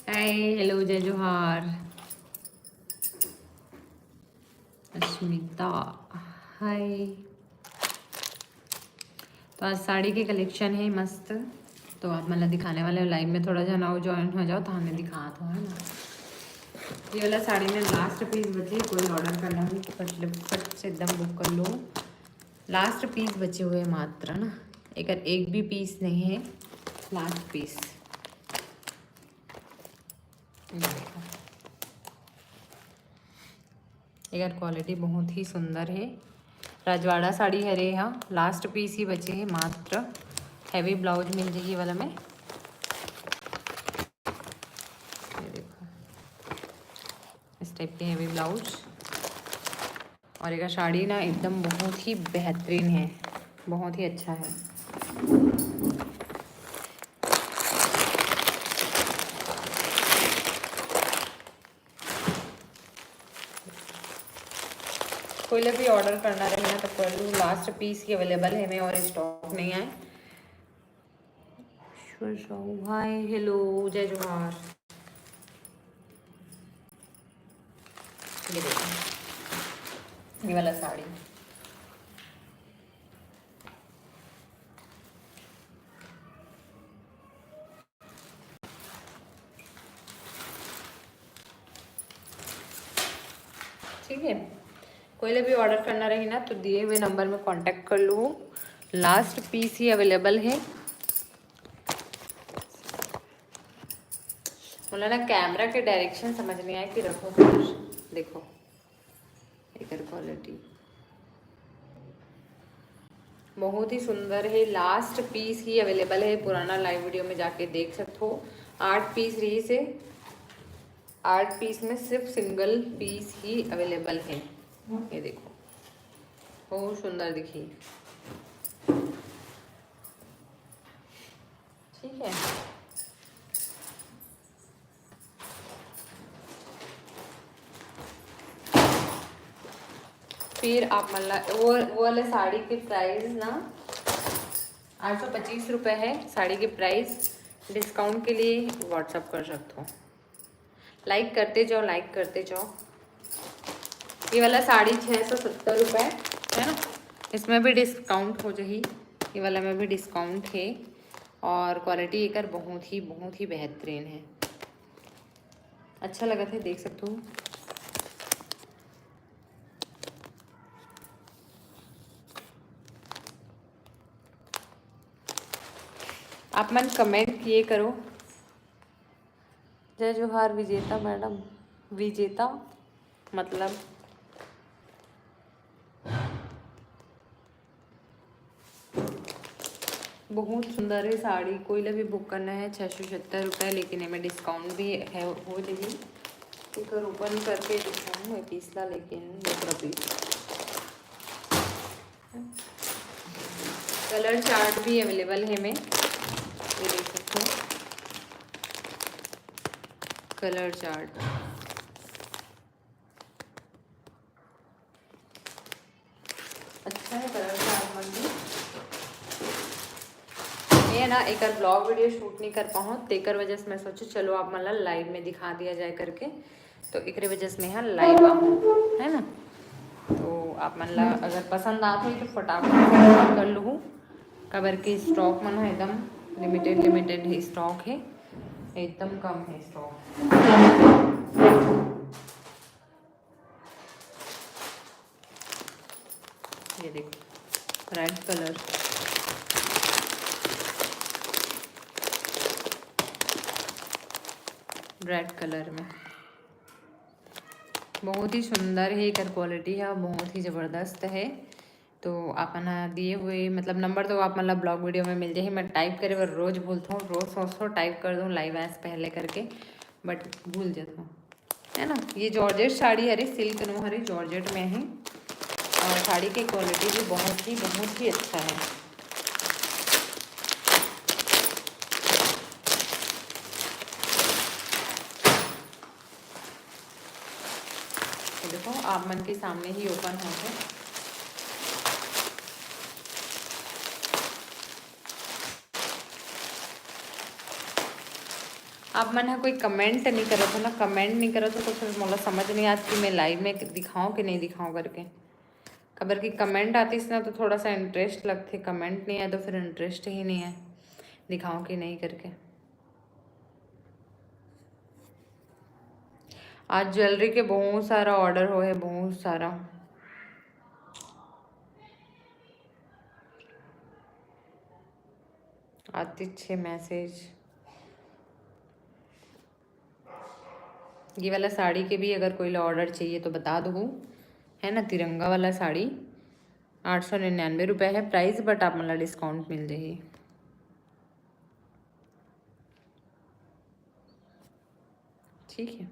Hi hello जय जोहार अस्मिता। हाय। तो आज साड़ी के कलेक्शन है मस्त। तो आप मतलब दिखाने वाले लाइव में थोड़ा जना हो ज्वाइन हो जाओ तो हमें दिखा दो, है ना। ये वाला साड़ी में लास्ट पीस बचे, कोई ऑर्डर करना हो तो फट से एकदम बुक कर लो। लास्ट पीस बचे हुए मात्र ना, एक भी पीस नहीं है, लास्ट पीस। यार क्वालिटी बहुत ही सुंदर है। रजवाड़ा साड़ी है रे, हाँ लास्ट पीस ही बचे हैं मात्र। हैवी ब्लाउज मिल जाएगी वाला में। ये देखो इस टाइप की हैवी ब्लाउज। और एक साड़ी ना एकदम बहुत ही बेहतरीन है, बहुत ही अच्छा है। कोई लोग भी ऑर्डर करना रहे ना तो कर लूँ, लास्ट पीस ही अवेलेबल है, मैं और स्टॉक नहीं आए। हाय हेलो जय जोहार। ये देखो ये वाला साड़ी ठीक है। कोई लोग भी ऑर्डर करना रही ना तो दिए हुए नंबर में कांटेक्ट कर लो, लास्ट पीस ही अवेलेबल है। बोला ना कैमरा के डायरेक्शन समझ नहीं आया कि रखो कुछ। देखो एक क्वालिटी बहुत ही सुंदर है, लास्ट पीस ही अवेलेबल है। पुराना लाइव वीडियो में जाके देख सकते हो। 8 पीस रही से 8 पीस में सिर्फ सिंगल पीस ही अवेलेबल है। ये देखो बहुत सुंदर दिखी, ठीक है। फिर आप मतलब वो वाले साड़ी की प्राइस ना 825 रुपये है साड़ी की प्राइस। डिस्काउंट के लिए व्हाट्सअप कर सकते हो। लाइक करते जाओ, लाइक करते जाओ। ये वाला साड़ी 670 रुपये है ना, इसमें भी डिस्काउंट हो जाएगी। ये वाला में भी डिस्काउंट है। और क्वालिटी एक बहुत ही बेहतरीन है। अच्छा लगा था, देख सकते हो। आप मन कमेंट किए करो। जय जोहार विजेता मैडम। विजेता मतलब बहुत सुंदर है साड़ी। कोई ला भी बुक करना है 670 रुपये, लेकिन इनमें डिस्काउंट भी है, हो जाएगी। एक ओपन करके दिखाऊँ मैं पीसला, लेकिन दूसरा पीस कलर चार्ट भी अवेलेबल है। मैं ये देख सकते हो कलर चार्ट। अच्छा है कलर चार्ट मंडी। ये ना एक ब्लॉग वीडियो शूट नहीं कर पाऊँ, तेकर वजह से मैं सोची चलो आप मतलब लाइव में दिखा दिया जाए करके। तो एक वजह से मैं यहाँ लाइव आऊँ, है ना। तो आप मतलब अगर पसंद आते तो फटाफट कर लूँ। कबर के स्टॉक मन है एकदम लिमिटेड है स्टॉक है, एकदम कम है स्टॉक। ये देखो रेड कलर, रेड कलर में बहुत ही सुंदर है। एक क्वालिटी है बहुत ही ज़बरदस्त है। तो आप ना दिए हुए मतलब नंबर तो आप मतलब ब्लॉग वीडियो में मिल जाए। मैं टाइप करे पर रोज़ भूलता हूँ, रोज़ सोचता टाइप कर दूँ लाइव एस पहले करके, बट भूल जाता हूँ, है ना। ये जॉर्जेट साड़ी हरी सिल्क नो हरी जॉर्जेट में है। और साड़ी की क्वालिटी भी बहुत ही अच्छा है। तो देखो आप मन के सामने ही ओपन होते। आप मन कोई कमेंट नहीं करा था ना, कमेंट नहीं करा था तो फिर मोला समझ नहीं आती कि मैं लाइव में दिखाऊं कि नहीं दिखाऊं करके। खबर की कमेंट आती ना तो थोड़ा सा इंटरेस्ट लगते, कमेंट नहीं आए तो फिर इंटरेस्ट ही नहीं है दिखाऊं कि नहीं करके। आज ज्वेलरी के बहुत सारा ऑर्डर हो है, बहुत सारा। आते 6 मैसेज। ये वाला साड़ी के भी अगर कोई ऑर्डर चाहिए तो बता दो, है ना। तिरंगा वाला साड़ी 899 रुपये है प्राइस, बट आप मतलब डिस्काउंट मिल जाएगी। ठीक है।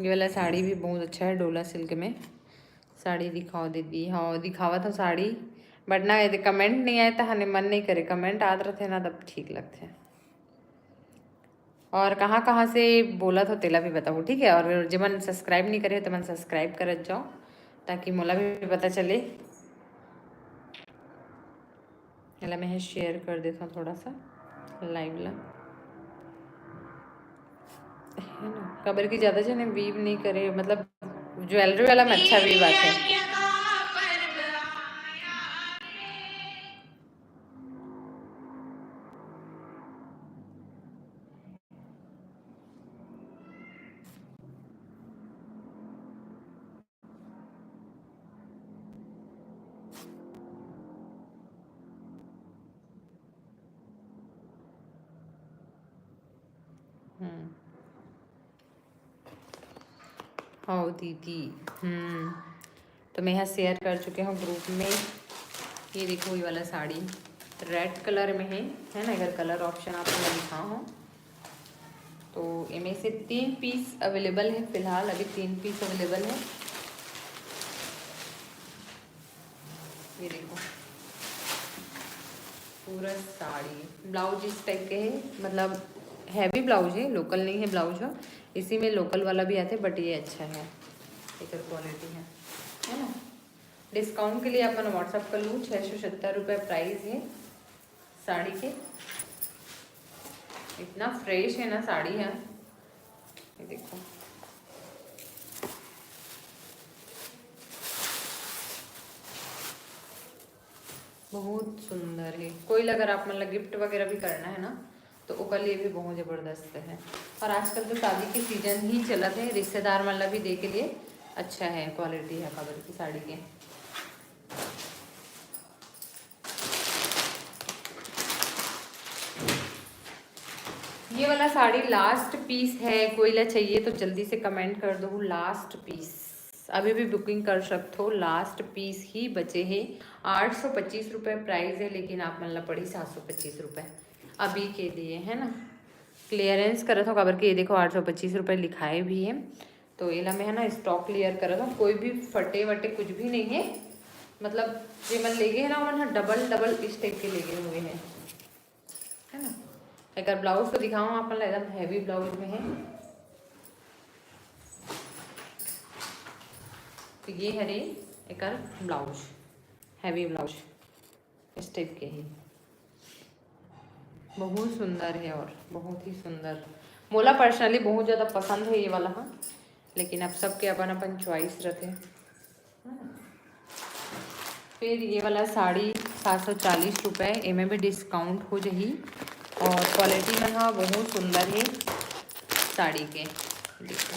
ये वाला साड़ी भी बहुत अच्छा है, डोला सिल्क में। साड़ी दिखाओ दीदी। हाँ दिखावा था साड़ी, बट ना यदि कमेंट नहीं आए तो हमें मन नहीं करे, कमेंट आते रहते ना तब ठीक लगते हैं। और कहाँ कहाँ से बोला तो तेला भी बताओ, ठीक है। और जब मन सब्सक्राइब नहीं करे तो मन सब्सक्राइब कर जाओ ताकि मोला भी पता चले। हेला मैं शेयर कर देता हूँ थोड़ा सा लाइव ला, है ना। खबर की ज़्यादा जने वीव नहीं करे, मतलब ज्वेलरी वाला में अच्छा वीव आते हैं। हाँ दीदी। तो मैं यहाँ शेयर कर चुके हूँ ग्रुप में। ये देखो ये वाला साड़ी रेड कलर में है ना। अगर कलर ऑप्शन आपको मैं दिखा हूँ तो इनमें से 3 पीस अवेलेबल है फिलहाल, अभी 3 पीस अवेलेबल है। ये देखो पूरा साड़ी, ब्लाउज इस टाइप के है, मतलब हैवी ब्लाउज है, लोकल नहीं है ब्लाउज। इसी में लोकल वाला भी आते, बट ये अच्छा है, एक क्वालिटी है ना। डिस्काउंट के लिए अपन व्हाट्सअप कर लूँ, 670 रुपये प्राइस है साड़ी के। इतना फ्रेश है ना साड़ी है, ये देखो। बहुत सुंदर है। कोई अगर आप मतलब गिफ्ट वगैरह भी करना है ना तो उसके लिए भी बहुत ज़बरदस्त है। और आजकल तो शादी के सीजन ही चलत है, रिश्तेदार मतलब भी दे के लिए अच्छा है, क्वालिटी है खबर की साड़ी के। ये वाला साड़ी लास्ट पीस है, कोई ला चाहिए तो जल्दी से कमेंट कर दो, लास्ट पीस। अभी भी बुकिंग कर सकते हो, लास्ट पीस ही बचे हैं। 825 रुपये प्राइस है, लेकिन आप मतलब पड़ी 725 रुपये अभी के लिए, है ना। क्लियरेंस करा था खबर के, ये देखो 825 रुपये लिखाए भी है। तो ये ला मैं है ना स्टॉक क्लियर करा था, कोई भी फटे वटे कुछ भी नहीं है। मतलब ये मन ले गए है ना, मन डबल डबल इस टाइप के ले गए हुए हैं, है ना। एक ब्लाउज तो दिखाऊँ आप एकदम हैवी ब्लाउज में है। तो ये है रे एक ब्लाउज, हैवी ब्लाउज इस टाइप के ही, बहुत सुंदर है और बहुत ही सुंदर। मोला पर्सनली बहुत ज़्यादा पसंद है ये वाला। हाँ लेकिन अब सबके अपन अपन चॉइस रखे। फिर ये वाला साड़ी 740 रुपये, इनमें भी डिस्काउंट हो जाही। और क्वालिटी में हाँ बहुत सुंदर है साड़ी के, देखो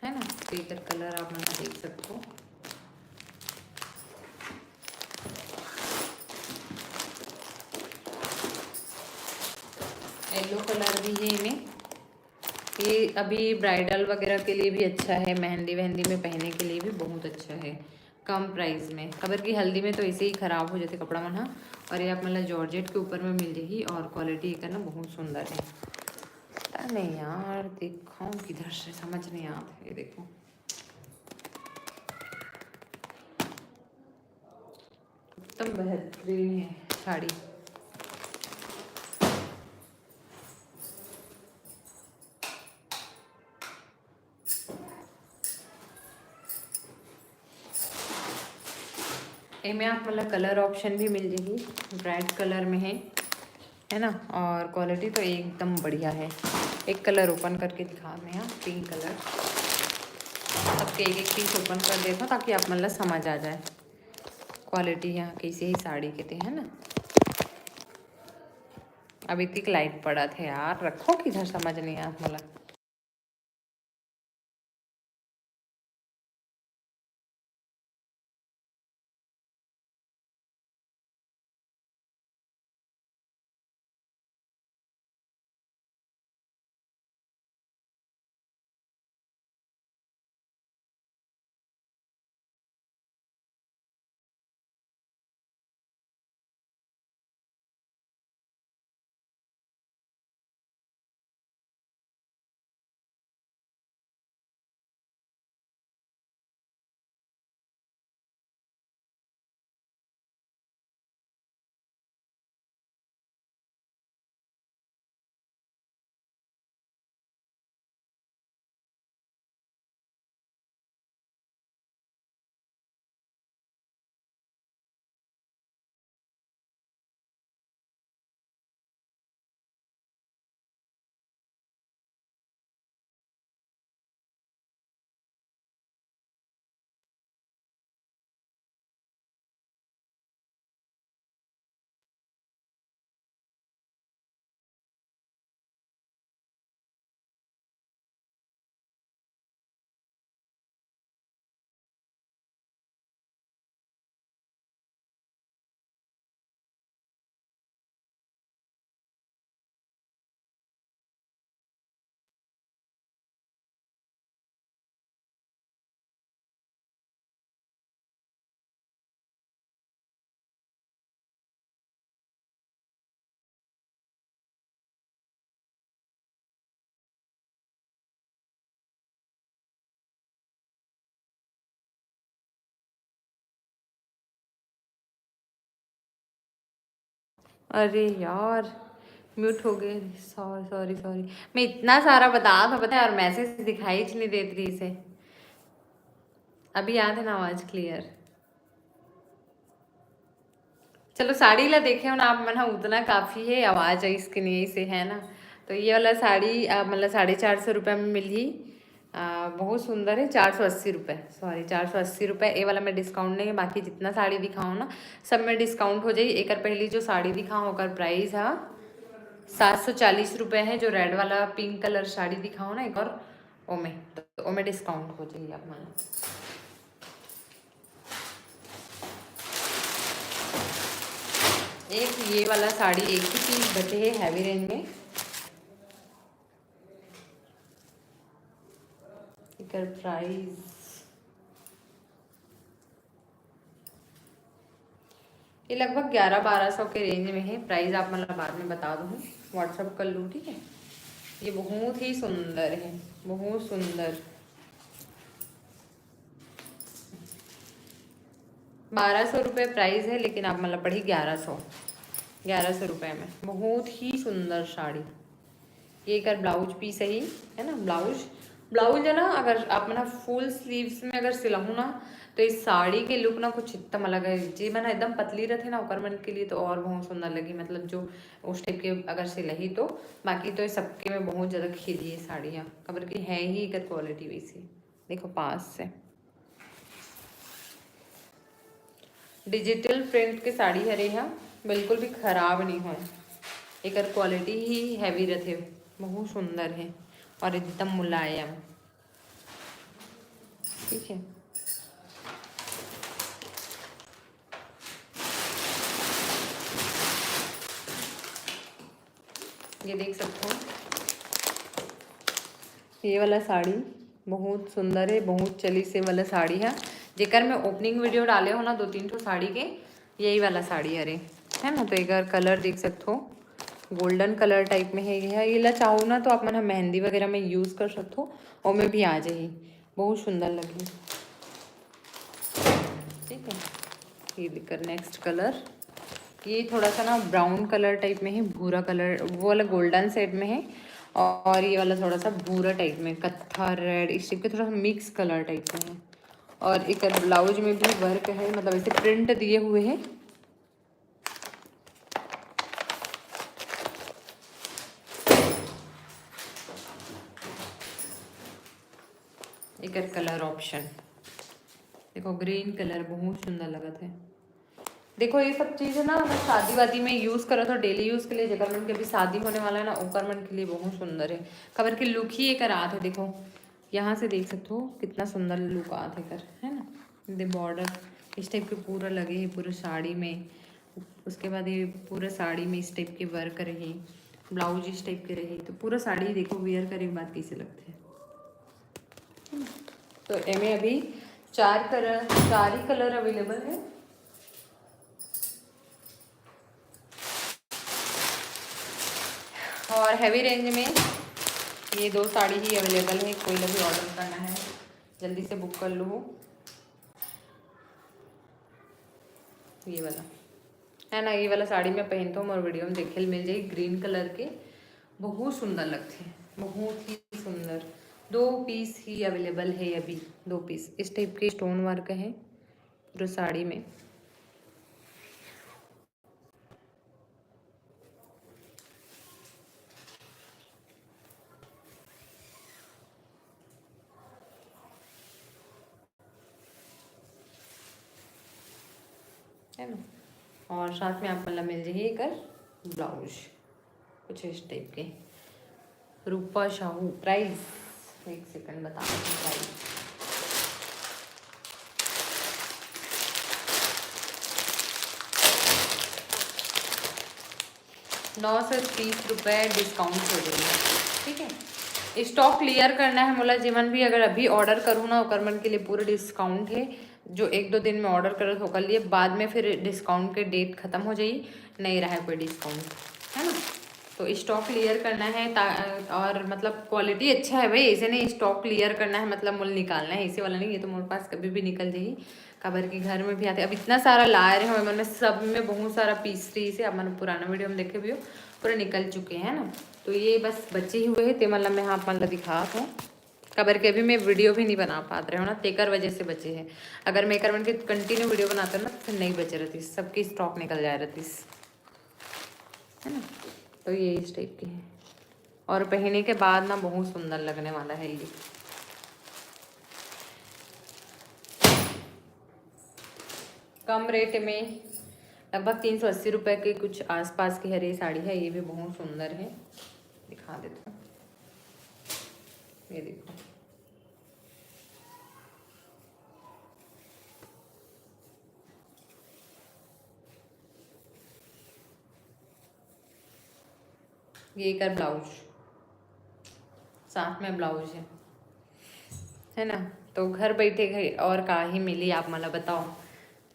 है ना। स्पीकर कलर आप मतलब देख सकते हो। येलो कलर भी है इन्हें। ये अभी ब्राइडल वगैरह के लिए भी अच्छा है, मेहंदी वहंदी में पहनने के लिए भी बहुत अच्छा है, कम प्राइस में। खबर की हल्दी में तो ऐसे ही ख़राब हो जाते कपड़ा मन। और ये आप मतलब जॉर्जेट के ऊपर में मिल जाएगी, और क्वालिटी का ना बहुत सुंदर है। पता नहीं यार दिखाऊँ किधर से, समझ नहीं आता। ये देखो एकदम बेहतरीन है साड़ी। इनमें आप मतलब कलर ऑप्शन भी मिल जाएगी, ब्राइट कलर में है, है ना। और क्वालिटी तो एकदम बढ़िया है। एक कलर ओपन करके दिखा मैं, यहाँ पिंक कलर, सबके एक एक पीस ओपन कर देखो ताकि आप मतलब समझ आ जाए क्वालिटी यहाँ कैसी ही साड़ी के थे, है ना। अब इतनी लाइट पड़ा थे यार, रखो किधर समझ नहीं आता मला। अरे यार म्यूट हो गए, सॉरी सॉरी सॉरी। मैं इतना सारा बता था, पता है, और मैसेज दिखाई नहीं देती रही इसे। अभी आते ना आवाज क्लियर। चलो साड़ी ला देखे हो ना आप, मना उतना काफ़ी है, आवाज़ है इसके लिए से, है ना। तो ये वाला साड़ी मतलब 450 रुपये में मिली। बहुत सुंदर है। 480 रुपये, सॉरी 480 रुपये। ये वाला मैं डिस्काउंट नहीं है, बाकी जितना साड़ी दिखाऊँ ना सब में डिस्काउंट हो जाए। एक पहली जो साड़ी दिखाऊँ ओकर प्राइस है 740 रुपये है। जो रेड वाला पिंक कलर साड़ी दिखाऊँ ना एक और, ओमे तो ओमे डिस्काउंट हो जाइए आप माना। एक ये वाला साड़ी एक ही पीस बचे है हैवी रेंज में। इकर प्राइस ये लगभग 1100-1200 के रेंज में है। प्राइस आप मतलब बाद में बता दूँ, व्हाट्सअप कर लूँ, ठीक है। ये बहुत ही सुंदर है, बहुत सुंदर। 1200 रुपये प्राइस है, लेकिन आप मतलब पड़ी 1100 रुपये में। बहुत ही सुंदर साड़ी। ये कर ब्लाउज पीस ही है ना। ब्लाउज है ना, अगर आप ना फुल स्लीव्स में अगर सिलाऊँ ना तो इस साड़ी के लुक ना कुछ एकदम अलग है। जी मैंने एकदम पतली रहते ना ओकर मन के लिए तो और बहुत सुंदर लगी, मतलब जो उस टाइप के अगर सिलही तो। बाकी तो सबके में बहुत ज़्यादा खिली है साड़ियाँ, खबर की है ही एक क्वालिटी वैसी। देखो पास से डिजिटल प्रिंट के साड़ी हरे यहाँ बिल्कुल भी खराब नहीं हो। एक क्वालिटी ही हैवी रहते, बहुत सुंदर है और एकदम मुलायम, ठीक है। ये देख सकते हो, ये वाला साड़ी बहुत सुंदर है, बहुत चली से वाला साड़ी है। जेकर मैं ओपनिंग वीडियो डाले हो ना 2-3 ठो साड़ी के, यही वाला साड़ी हरे, है ना। तो एक कलर देख सकते हो, गोल्डन कलर टाइप में है ये ला चाहो ना तो आप मन मेहंदी वगैरह में यूज़ कर सकते हो और में भी आ जाए, बहुत सुंदर लगी, ठीक है। ये दिक्कत नेक्स्ट कलर, ये थोड़ा सा ना ब्राउन कलर टाइप में है, भूरा कलर, वो वाला गोल्डन सेट में है। और ये वाला थोड़ा सा भूरा टाइप में, कत्था रेड इस टाइप के थोड़ा सा मिक्स कलर टाइप में है। और एक ब्लाउज में भी वर्क है, मतलब ऐसे प्रिंट दिए हुए हैं। एक कलर ऑप्शन देखो, ग्रीन कलर बहुत सुंदर लगत है। देखो ये सब चीज़ है ना, अगर शादी वादी में यूज़ करो तो डेली यूज़ के लिए, जगह मन के भी शादी होने वाला है ना, ओकर मन के लिए बहुत सुंदर है। खबर की लुक ही एक रात है। देखो यहाँ से देख सकते हो कितना सुंदर लुक आते कर, है ना। दे बॉर्डर इस टाइप के पूरा लगे है पूरे साड़ी में। उसके बाद ये पूरा साड़ी में इस टाइप के वर्क रहे, ब्लाउज इस टाइप के रहे, तो पूरा साड़ी देखो वेयर करे के बाद कैसे लगते हैं। तो एमे अभी 4 ही कलर अवेलेबल है। और हैवी रेंज में ये 2 साड़ी ही अवेलेबल है। कोई भी ऑर्डर करना है जल्दी से बुक कर लो। ये वाला है ना, ये वाला साड़ी मैं पहनता हूँ और वीडियो में देखे मिल जाएगी। ग्रीन कलर के बहुत सुंदर लगते हैं, बहुत ही सुंदर। 2 पीस ही अवेलेबल है अभी, 2 पीस। इस टाइप के स्टोन वर्क है पूरे साड़ी में। है ना, और साथ में आप मतलब मिल जाइए कर ब्लाउज कुछ इस टाइप के। रूपा शाहू प्राइस, एक सेकंड बता दें प्राइस। ₹930 डिस्काउंट हो जाएगा, ठीक है। स्टॉक क्लियर करना है मोला जीवन भी, अगर अभी ऑर्डर करूँ ना ओकर मन के लिए पूरा डिस्काउंट है। जो 1-2 दिन में ऑर्डर करे तो कर लिए, बाद में फिर डिस्काउंट के डेट खत्म हो जाई, नहीं रहा है कोई डिस्काउंट, है ना। तो स्टॉक क्लियर करना है और मतलब क्वालिटी अच्छा है भाई, ऐसे नहीं स्टॉक क्लियर करना है मतलब मूल निकालना है, ऐसे वाला नहीं। ये तो मेरे पास कभी भी निकल जाएगी, खबर की घर में भी आते। अब इतना सारा ला रहे हो मन में, सब में बहुत सारा पीस रही से। अब मैंने पुराना वीडियो में देखे भी हो, पूरे निकल चुके हैं ना। तो ये बस बचे ही हुए ते मतलब मैं हाँ मतलब दिखा था। खबर के अभी मैं वीडियो भी नहीं बना पाते रहे हो ना, तेकर वजह से बचे हैं। अगर मैं कर मन के कंटिन्यू वीडियो बनाते ना तो नहीं बचे रहती, सबकी स्टॉक निकल जाए रहती, है ना। तो ये इस टाइप के है और पहनने के बाद ना बहुत सुंदर लगने वाला है ये। कम रेट में लगभग ₹380 के कुछ आसपास की हरी साड़ी है। ये भी बहुत सुंदर है, दिखा देता हूँ। ये देखो, ये कर ब्लाउज, साथ में ब्लाउज है ना। तो घर बैठे गए और का ही मिली आप मतलब बताओ।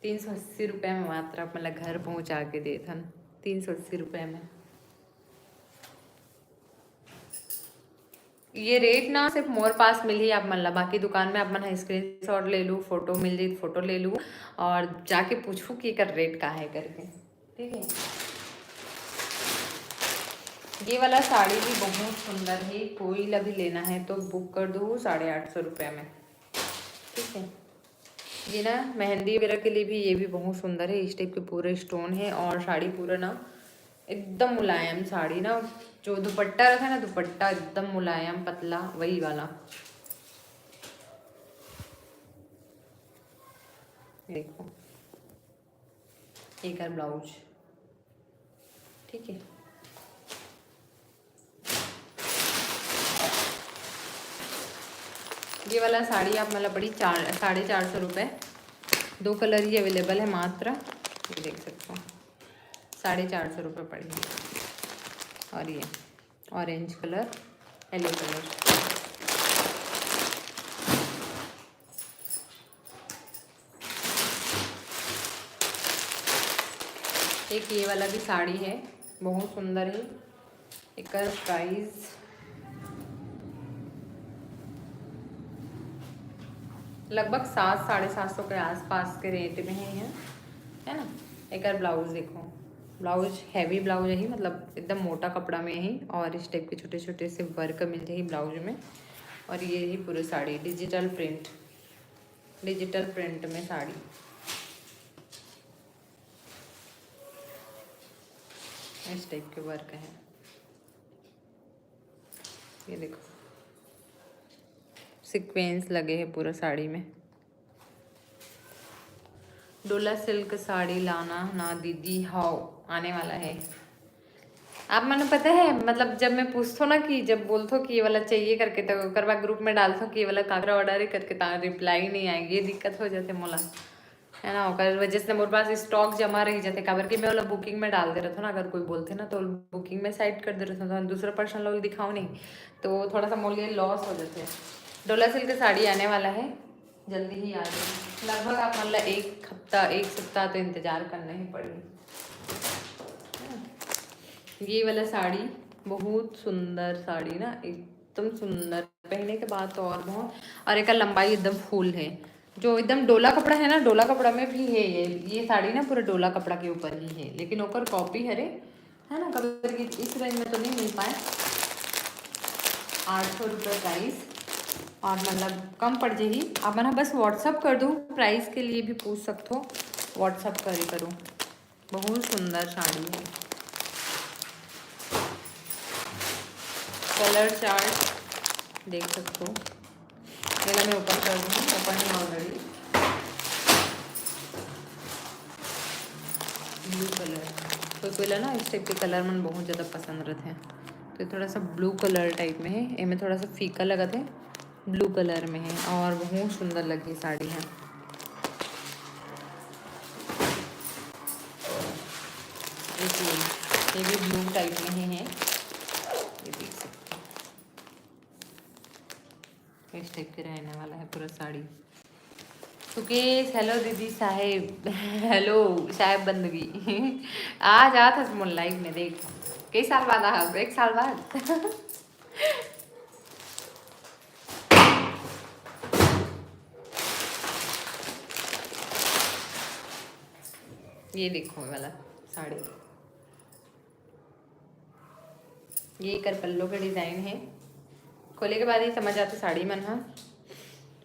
₹380 में मात्र मतलब घर पहुंचा के दे थन, ₹380 में। ये रेट ना सिर्फ मोर पास मिली आप मतलब, बाकी दुकान में आप मन स्क्रीनशॉट ले लूँ, फोटो मिल जाए फोटो ले लूँ और जाके पूछूँ कि कर रेट का है करके, ठीक है। ये वाला साड़ी भी बहुत सुंदर है, कोई ला भी लेना है तो बुक कर दो ₹850 में, ठीक है। ये ना मेहंदी वगैरह के लिए भी ये भी बहुत सुंदर है। इस टाइप के पूरे स्टोन है और साड़ी पूरा ना एकदम मुलायम साड़ी ना, जो दुपट्टा रखा है ना, दुपट्टा एकदम मुलायम पतला वही वाला। देखो एक ब्लाउज, ठीक है। ये वाला साड़ी आप मतलब बड़ी 450 2 कलर ही अवेलेबल है मात्र, ये देख सकते हो। ₹450 पड़ी है। और ये ऑरेंज कलर, येलो कलर, एक ये वाला भी साड़ी है बहुत सुंदर है। एक प्राइस लगभग 700-750 के आसपास के रेट में है ना। एक ब्लाउज देखो, ब्लाउज हैवी ब्लाउज है ही, मतलब एकदम मोटा कपड़ा में ही और इस टाइप के छोटे छोटे से वर्क मिल जाए ब्लाउज में। और ये ही पूरी साड़ी डिजिटल प्रिंट में साड़ी, इस टाइप के वर्क है। ये देखो सीक्वेंस लगे हैं पूरा साड़ी में। डोला सिल्क साड़ी लाना ना दीदी, हाउ आने वाला है। आप मैंने पता है मतलब जब मैं पूछतो ना कि जब बोलतो कि ये वाला चाहिए करके तो ओकर बाद ग्रुप में डालतो कि ये वाला कागरा ऑर्डर है करके ता रिप्लाई नहीं आएगी, ये दिक्कत हो जाते मोला, है ना। ओकर वजह से मोर पास स्टॉक जमा रही जाते काबर कि मैं वाला बुकिंग में डाल दे रहा था ना, अगर कोई बोलते ना तो बुकिंग में साइड कर दे रहा था, दूसरा पर्सन लोग दिखाओ नहीं तो थोड़ा सा मोल लॉस हो जाते। डोला सिल्क की साड़ी आने वाला है, जल्दी ही आ जाएगी। लगभग आप मतलब एक हफ्ता एक सप्ताह तो इंतजार करना ही पड़ेगा। ये वाला साड़ी बहुत सुंदर साड़ी ना, एकदम सुंदर, पहनने के बाद तो और बहुत। और एक लंबाई एकदम फुल है, जो एकदम डोला कपड़ा है ना, डोला कपड़ा में भी है ये साड़ी ना पूरा डोला कपड़ा के ऊपर ही है, लेकिन ओकर कॉपी है ना। कभी इस रेंज में तो नहीं मिल पाए। 800 रुपये प्राइस, और मतलब कम पड़ जाएगी। आप मैं बस व्हाट्सअप कर दूँ, प्राइस के लिए भी पूछ सकते हो, व्हाट्सअप करूँ। बहुत सुंदर साड़ी है। कलर चार्ट देख सकते हो। पहले मैं ओपन कर दूँ, ओपन है ऑलरेडी। ब्लू कलर तो पहले ना इस टाइप के कलर मन बहुत ज़्यादा पसंद रहते हैं, तो ये थोड़ा सा ब्लू कलर टाइप में है, इनमें थोड़ा सा फीका लगा थे, ब्लू कलर में है और बहुत सुंदर लगी साड़ी है। ये भी ब्लू टाइप में ही है, ये देख सकते हो। इस टाइप के रहने वाला है पूरा साड़ी। सुकेश हेलो दीदी साहेब हेलो साहेब बंदगी आज आ था मोन लाइव में देख, कई साल बाद आ, 1 साल बाद ये देखो वाला साड़ी, ये कर पल्लो का डिजाइन है, खोले के बाद ही समझ आते साड़ी मन। हाँ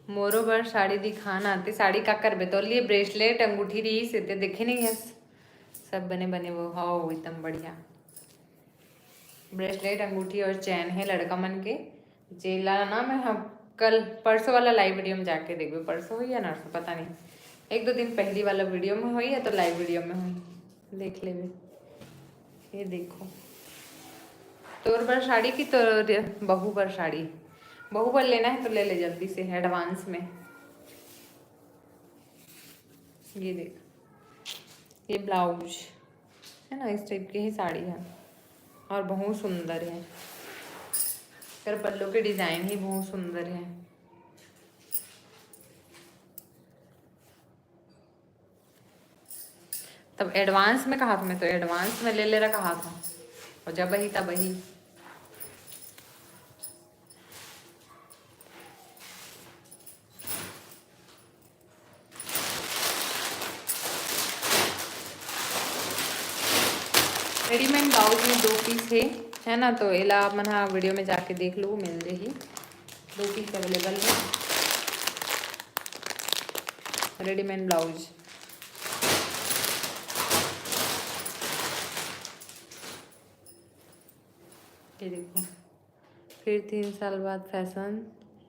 मोरो बर साड़ी दिखाना आते, साड़ी का कर तो लिए ब्रेसलेट अंगूठी रही से देखे नहीं है, सब बने बने वो हाँ एकदम बढ़िया ब्रेसलेट अंगूठी और चैन है लड़का मन के। जेला ना मैं हम कल परसों वाला लाइव वीडियो में जाके देखो, परसों हुई या नरसों पता नहीं, 1-2 दिन पहली वाला वीडियो में हुई है तो लाइव वीडियो में हुई, देख ले। ये देखो तोर पर साड़ी की तो बहू पर साड़ी, बहू पर लेना है तो ले ले जल्दी से एडवांस में। ये देख, ये ब्लाउज है ना, इस टाइप की ही साड़ी है और बहुत सुंदर है, कर पल्लू के डिजाइन ही बहुत सुंदर है। तब एडवांस में कहा था, मैं तो एडवांस में ले रहा कहा था, और जब ही तब ही रेडीमेड ब्लाउज में 2 पीस है ना, तो एला आप मन वीडियो में जाके देख लो, मिल जाएगी, 2 पीस अवेलेबल है रेडीमेड ब्लाउज। ये देखो, फिर 3 साल बाद फैशन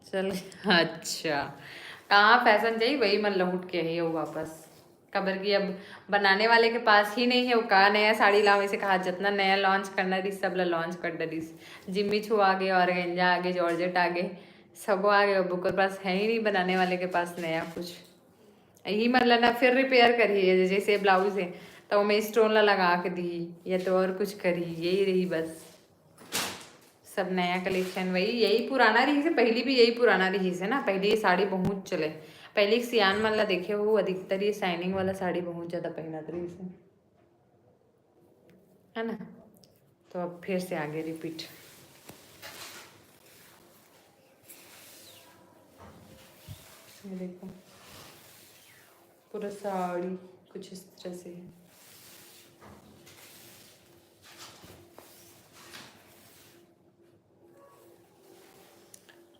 चल अच्छा कहाँ फैशन चाहिए, वही मन लौट के है वो वापस, खबर की अब बनाने वाले के पास ही नहीं है वो कहा नया साड़ी लाओ, इसे कहा जितना नया लॉन्च करना रही सब ला लॉन्च कर डरीस, जिम्मी छू आ गए, ऑर्गेंजा आ गए, जॉर्जेट आ गए, सब आ गए, अब के पास है ही नहीं बनाने वाले के पास नया कुछ। यही मतलब ना फिर रिपेयर करी, जैसे ब्लाउज है तो मैं स्टोन ला लगा के दी या तो और कुछ करी, यही रही बस, सब नया कलेक्शन वही, यही पुराना रही से, पहली भी यही पुराना रही से ना, पहले ये साड़ी बहुत चले, पहले एक सियान वाला देखे हो अधिकतर ये शाइनिंग वाला साड़ी बहुत ज़्यादा पहना रही से, है ना, तो अब फिर से आगे रिपीट। देखो पूरा साड़ी कुछ इस तरह से है।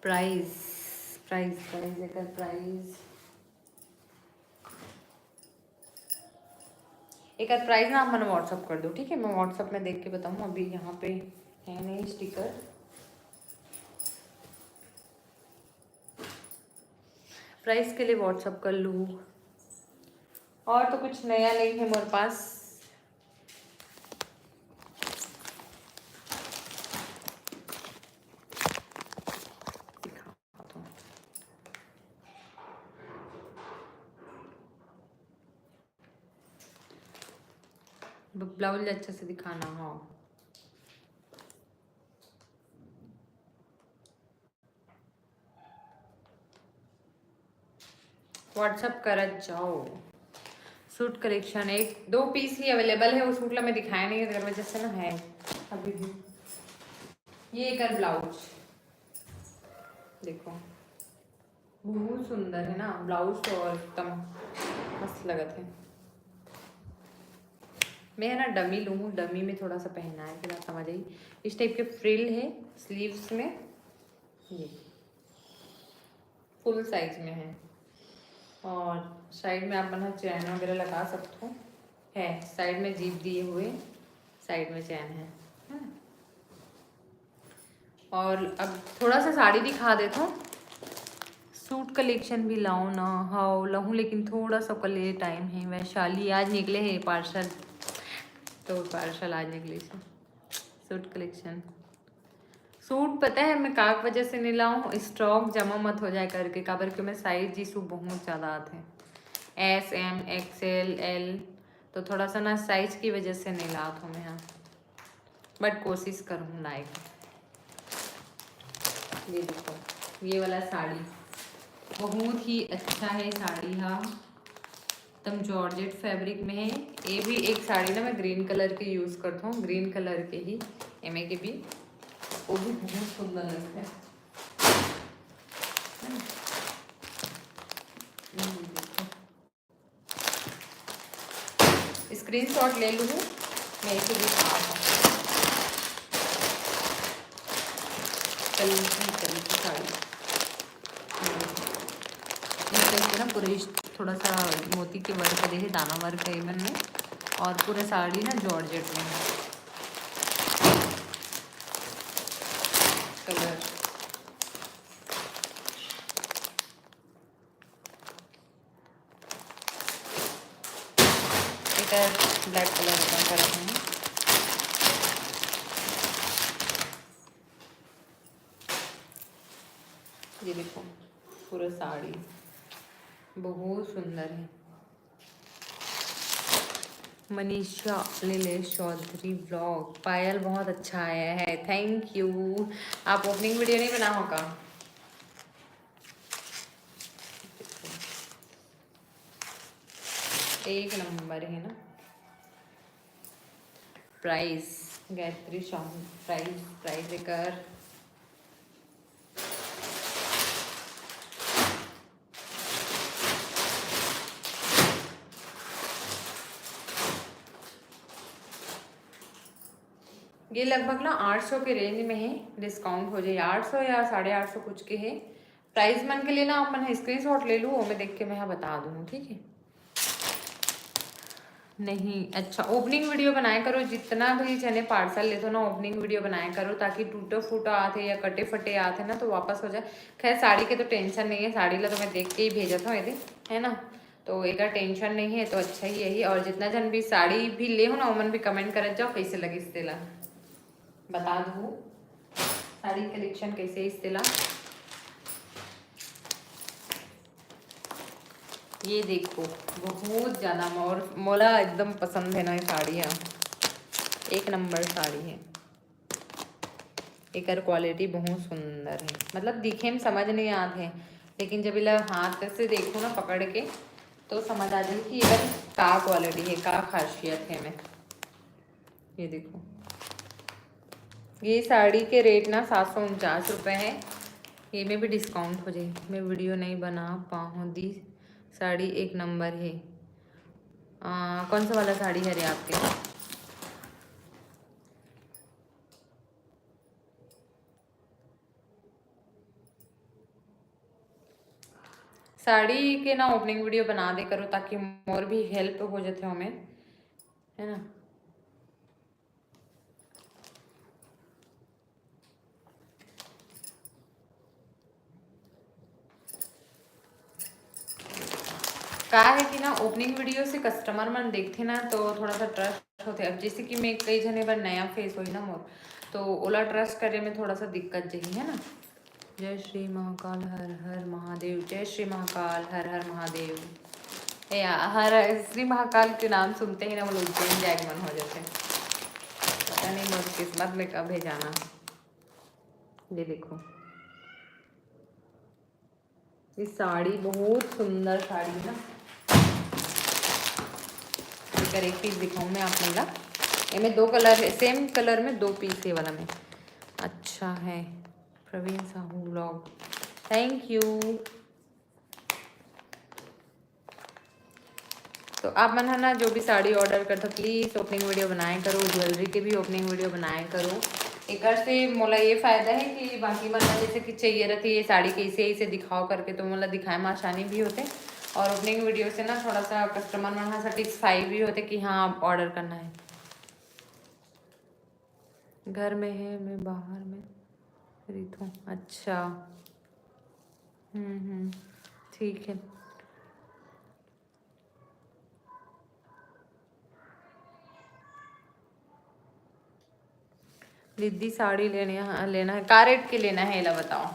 प्राइस प्राइस प्राइस लेकर प्राइस एक आध प्राइस ना आप मैंने व्हाट्सअप कर दो, ठीक है, मैं व्हाट्सअप में देख के बताऊँ, अभी यहाँ पे है नहीं स्टिकर। प्राइस के लिए व्हाट्सअप कर लूँ। और तो कुछ नया नहीं है मेरे पास। ब्लाउज अच्छे से दिखाना। हाँ, व्हाट्सअप कर जाओ। सूट कलेक्शन 1-2 पीस ही अवेलेबल है। वो सूट ला मैं दिखाया नहीं है अगर वजह से ना है अभी भी। ये एक ब्लाउज देखो, बहुत सुंदर है ना ब्लाउज तो, और एकदम मस्त लगत है। मैं है ना डमी लूँ, डमी में थोड़ा सा पहना है फिर आप समझ आई। इस टाइप के फ्रिल है स्लीव्स में, ये फुल साइज में है। और साइड में आप अपना चैन वगैरह लगा सकते हो। है साइड में जीप दिए हुए, साइड में चैन है। और अब थोड़ा सा साड़ी दिखा देता हूँ। सूट कलेक्शन भी लाओ ना। हाँ लाऊँ, लेकिन थोड़ा सा कल टाइम है। वैशाली आज निकले हैं पार्सल, तो पार्सल आज निकले से सूट कलेक्शन। सूट पता है मैं काक वजह से नहीं लाऊँ, स्टॉक जमा मत हो जाए करके। काबर के मैं साइज जीसू बहुत ज़्यादा आते हैं, S M XL L, तो थोड़ा सा ना साइज की वजह से नहीं लात हूँ मैं। हाँ बट कोशिश करूँ लाएगा। ये देखो ये वाला साड़ी बहुत ही अच्छा है साड़ी। हाँ एकदम जॉर्जेट फैब्रिक में है। ये भी एक साड़ी ना मैं ग्रीन कलर के यूज़ करता हूँ, ग्रीन कलर के ही एमए के भी, वो भी बहुत सुंदर लगता है। स्क्रीनशॉट ले लूँ मैं इसे दिखा कल की साड़ी। इस ना पूरे थोड़ा सा मोती के वर्क दे है, दाना वर्क है इवन में, और पूरा साड़ी ना जॉर्जेट में है। कलर एक ब्लैक कलर का रखे हैं। ये देखो पूरा साड़ी बहुत सुंदर है। मनीषा लीलेश चौधरी ब्लॉग, पायल बहुत अच्छा आया है, थैंक यू। आप ओपनिंग वीडियो नहीं बना होगा। एक नंबर है ना। प्राइस गायत्री शाम, प्राइस लेकर ये लगभग ना 800 के रेंज में है। डिस्काउंट हो जाए 800 या 850 कुछ के है। प्राइस मन के लिए ना आप मैंने स्क्रीनशॉट ले लूँ, मैं देख के मैं बता दूँ ठीक है। नहीं अच्छा, ओपनिंग वीडियो बनाया करो। जितना भी जने पार्सल ले तो ना ओपनिंग वीडियो बनाया करो, ताकि टूटा फूटा आते या कटे फटे आते ना तो वापस हो जाए। खैर साड़ी के तो टेंशन नहीं है, साड़ी ला तो मैं देख के ही भेजा था यदि है ना, तो एक टेंशन नहीं है, तो अच्छा ही यही। और जितना जन भी साड़ी भी ले हो ना ओमन भी कमेंट कर जाओ कैसे लगे इस तेला, बता दो साड़ी कलेक्शन कैसे इस तेला। ये देखो बहुत ज़्यादा मोला एकदम पसंद है ना ये साड़ियाँ, एक नंबर साड़ी है। एक क्वालिटी बहुत सुंदर है, मतलब दिखे में समझ नहीं आते हैं, लेकिन जब इला हाथ से देखो ना पकड़ के तो समझ आ जाए कि ये का क्वालिटी है, का खासियत है। मैं ये देखो ये साड़ी के रेट ना 749 रुपये है। ये में भी डिस्काउंट हो जाए, मैं वीडियो नहीं बना पाऊँ दी। साड़ी एक नंबर है। कौन सा वाला साड़ी है रे आपके? साड़ी के ना ओपनिंग वीडियो बना दे करो ताकि और भी हेल्प हो जाते हमें, है ना। क्या है कि ना ओपनिंग वीडियो से कस्टमर मन देखते ना तो थोड़ा सा ट्रस्ट होते। अब जैसे कि मैं कई जने बार नया फेस हुई ना मोर, तो ओला ट्रस्ट करे में थोड़ा सा दिक्कत जही है ना। जय श्री महाकाल हर हर महादेव, जय श्री महाकाल हर हर महादेव। हर श्री महाकाल के नाम सुनते ही ना वो उज्जैन जाग मन हो जाते। पता नहीं मोर किस्मत में कब है जाना। ये देखो ये साड़ी बहुत सुंदर साड़ी है ना। लेकर एक पीस दिखाऊँ मैं आप मेरा, इनमें 2 कलर है, सेम कलर में 2 पीस है वाला में। अच्छा है Praveen Sahu blog, thank you. तो आप मन है ना जो भी साड़ी ऑर्डर कर तो प्लीज़ ओपनिंग वीडियो बनाए करो, ज्वेलरी के भी ओपनिंग वीडियो बनाए करो। एक से मोला ये फ़ायदा है कि बाकी मन जैसे कि चाहिए रहती ये साड़ी कैसे ऐसे दिखाओ करके, तो मोला दिखाए में आसानी भी होते और ओपनिंग वीडियो से ना थोड़ा सा कस्टमर मन सेटिस्फाई भी होते कि हाँ आप ऑर्डर करना है। घर में है मैं बाहर में खरीद हूँ। अच्छा ठीक है। दीदी साड़ी लेना है, का रेट के लेना है ये बताओ,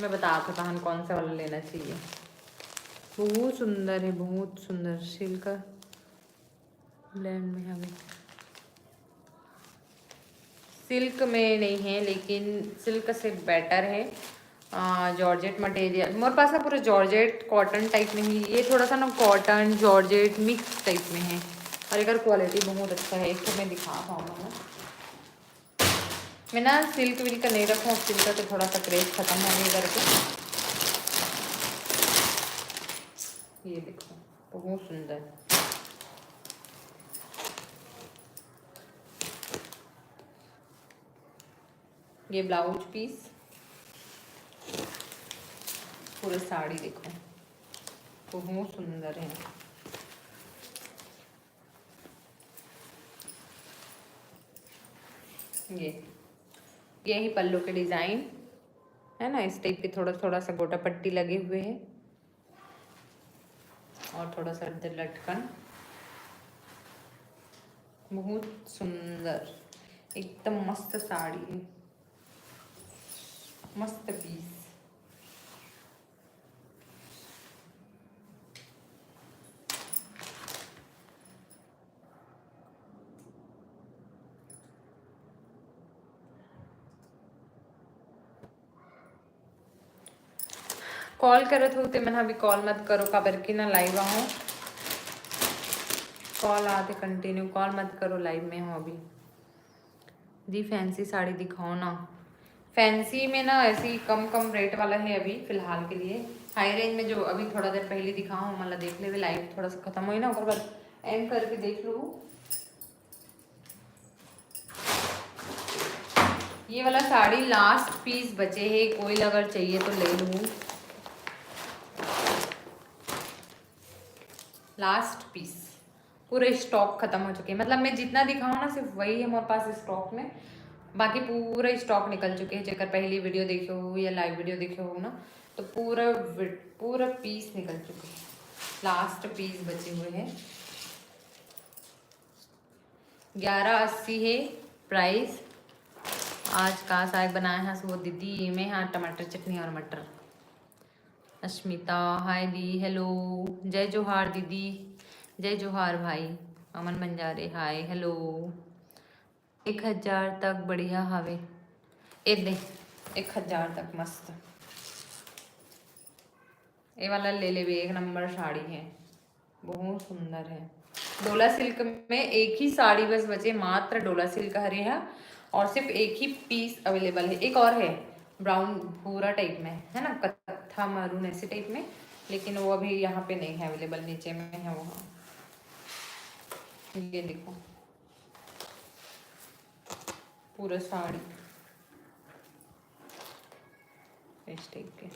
मैं बता सकता हूँ कौन सा वाला लेना चाहिए। बहुत सुंदर है, बहुत सुंदर सिल्क ब्लैंड में हमें सिल्क में नहीं है, लेकिन सिल्क से बेटर है जॉर्जेट मटेरियल। मेरे पास ना पूरा जॉर्जेट कॉटन टाइप में ही, ये थोड़ा सा ना कॉटन जॉर्जेट मिक्स टाइप में है और एक क्वालिटी बहुत अच्छा है। एक तो मैं दिखा पाऊँगा ना, मैं ना सिल्क विल्क नहीं रखूँ, सिल्क तो थोड़ा सा क्रेज खत्म हो गया करके। ये देखो बहुत सुंदर, ये ब्लाउज पीस पूरे साड़ी देखो बहुत सुंदर है। ये ही पल्लू के डिजाइन है ना, इस टाइप के थोड़ा थोड़ा सा गोटा पट्टी लगे हुए हैं और थोड़ा सा इधर लटकन। बहुत सुंदर एकदम मस्त साड़ी है, मस्त पीस। कॉल करत होते मैंने अभी कॉल मत करो काबर की ना लाइव आहूँ, कॉल आते कंटिन्यू, कॉल मत करो, लाइव में हो अभी। दी फैंसी साड़ी दिखाओ ना, फैंसी में ना ऐसी कम कम रेट वाला है अभी फिलहाल के लिए। हाई रेंज में जो अभी थोड़ा देर पहले दिखाऊँ मतलब देख ले लाइव थोड़ा सा खत्म हुई ना, और बाद एंड करके देख लो। ये वाला साड़ी लास्ट पीस बचे है, कोई अगर चाहिए तो ले लूँ। लास्ट पीस पूरे स्टॉक खत्म हो चुके हैं, मतलब मैं जितना दिखाऊँ ना सिर्फ वही है मेरे पास स्टॉक में, बाकी पूरे स्टॉक निकल चुके हैं। जेकर पहली वीडियो देखे हो या लाइव वीडियो देखे हो ना तो पूरा पीस निकल चुके हैं, लास्ट पीस बचे हुए हैं। 1180 है प्राइस। आज का साग बनाया है वो दीदी में, हाँ टमाटर चटनी और मटर। अस्मिता हाय दी, हेलो, जय जोहार दीदी, जय जोहार भाई। अमन बंजारे हाय हेलो। 1000 तक बढ़िया हवे दे, 1000 तक मस्त। ये वाला ले ले भी, एक नंबर साड़ी है, बहुत सुंदर है। डोला सिल्क में एक ही साड़ी बस बचे, मात्र डोला सिल्क हरे है और सिर्फ एक ही पीस अवेलेबल है। एक और है ब्राउन भूरा टाइप में है ना, कत्था मरून ऐसे टाइप में, लेकिन वो अभी यहाँ पे नहीं है अवेलेबल, नीचे में है वो। ये देखो पूरा साड़ी इस टाइप के,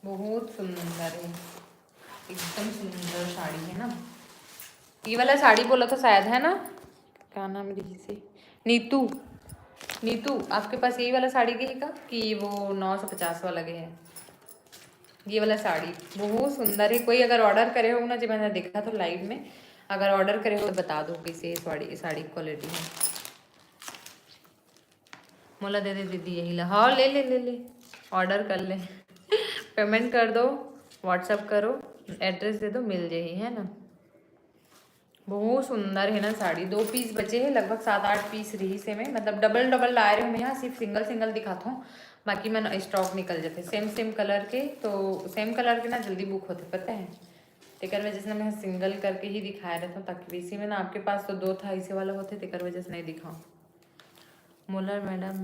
बहुत सुंदर है, एकदम सुंदर साड़ी है ना। ये वाला साड़ी बोला तो शायद है ना, क्या नाम है से नीतू, नीतू आपके पास यही वाला साड़ी गई का कि वो 950 वाला गया है? ये वाला साड़ी बहुत सुंदर है। कोई अगर ऑर्डर करे हो ना, जब मैंने देखा तो लाइव में, अगर ऑर्डर करे हो तो बता दो कैसे साड़ी क्वालिटी है। मोला दे दे दीदी यही ला। हाँ ले ले ले ले, ऑर्डर कर ले। पेमेंट कर दो, व्हाट्सअप करो, एड्रेस दे दो, मिल जाएगी, है ना। बहुत सुंदर है ना साड़ी। 2 पीस बचे हैं, लगभग 7-8 पीस रही से में, मतलब डबल डबल ला रही हूँ मैं यहाँ, सिर्फ सिंगल सिंगल दिखाता हूँ, बाकी मैं स्टॉक निकल जाते सेम सेम कलर के। तो सेम कलर के ना जल्दी बुक होते पता है, तेकर वजह से ना मैं सिंगल करके ही दिखाया रहता हूँ, ताकि इसी में ना आपके पास तो 2 था इसे वाला होते, तेकर वजह से नहीं दिखाऊँ। मोलर मैडम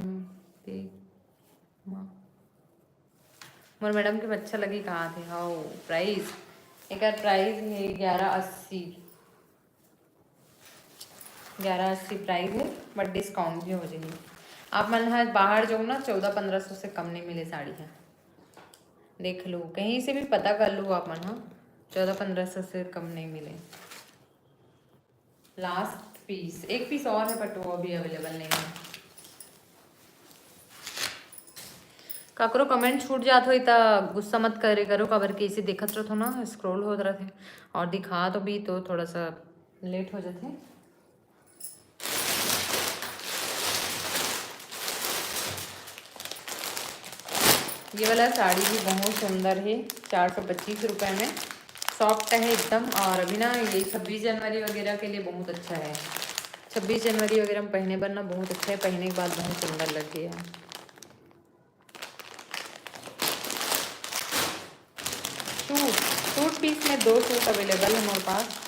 मोर मैडम के अच्छा लगी कहाँ थे। हाँ प्राइस, एक प्राइस है 1180 प्राइस है, बट डिस्काउंट भी हो जाएगी। आप मन हाँ बाहर जाऊँ ना 1400-1500 से कम नहीं मिले साड़ी है, देख लो कहीं से भी पता कर लो आप मन हाँ, 1400-1500 से कम नहीं मिले। लास्ट पीस, एक पीस और है बट वो अभी अवेलेबल नहीं है। काकरो कमेंट छूट जात हो तो गुस्सा मत करे करो, काबर के इसे देखत रहो ना, स्क्रॉल होत रहे और दिखा तो भी तो थोड़ा सा लेट हो जाते। ये वाला साड़ी भी बहुत सुंदर है, 425 रुपये में, सॉफ्ट है एकदम। और अभी ना ये 26 जनवरी वगैरह के लिए बहुत अच्छा है। 26 जनवरी वगैरह में पहने पर ना बहुत अच्छा है, पहनने के बाद बहुत सुंदर लगती है। सूट पीस में 2 सूट अवेलेबल है हमारे पास।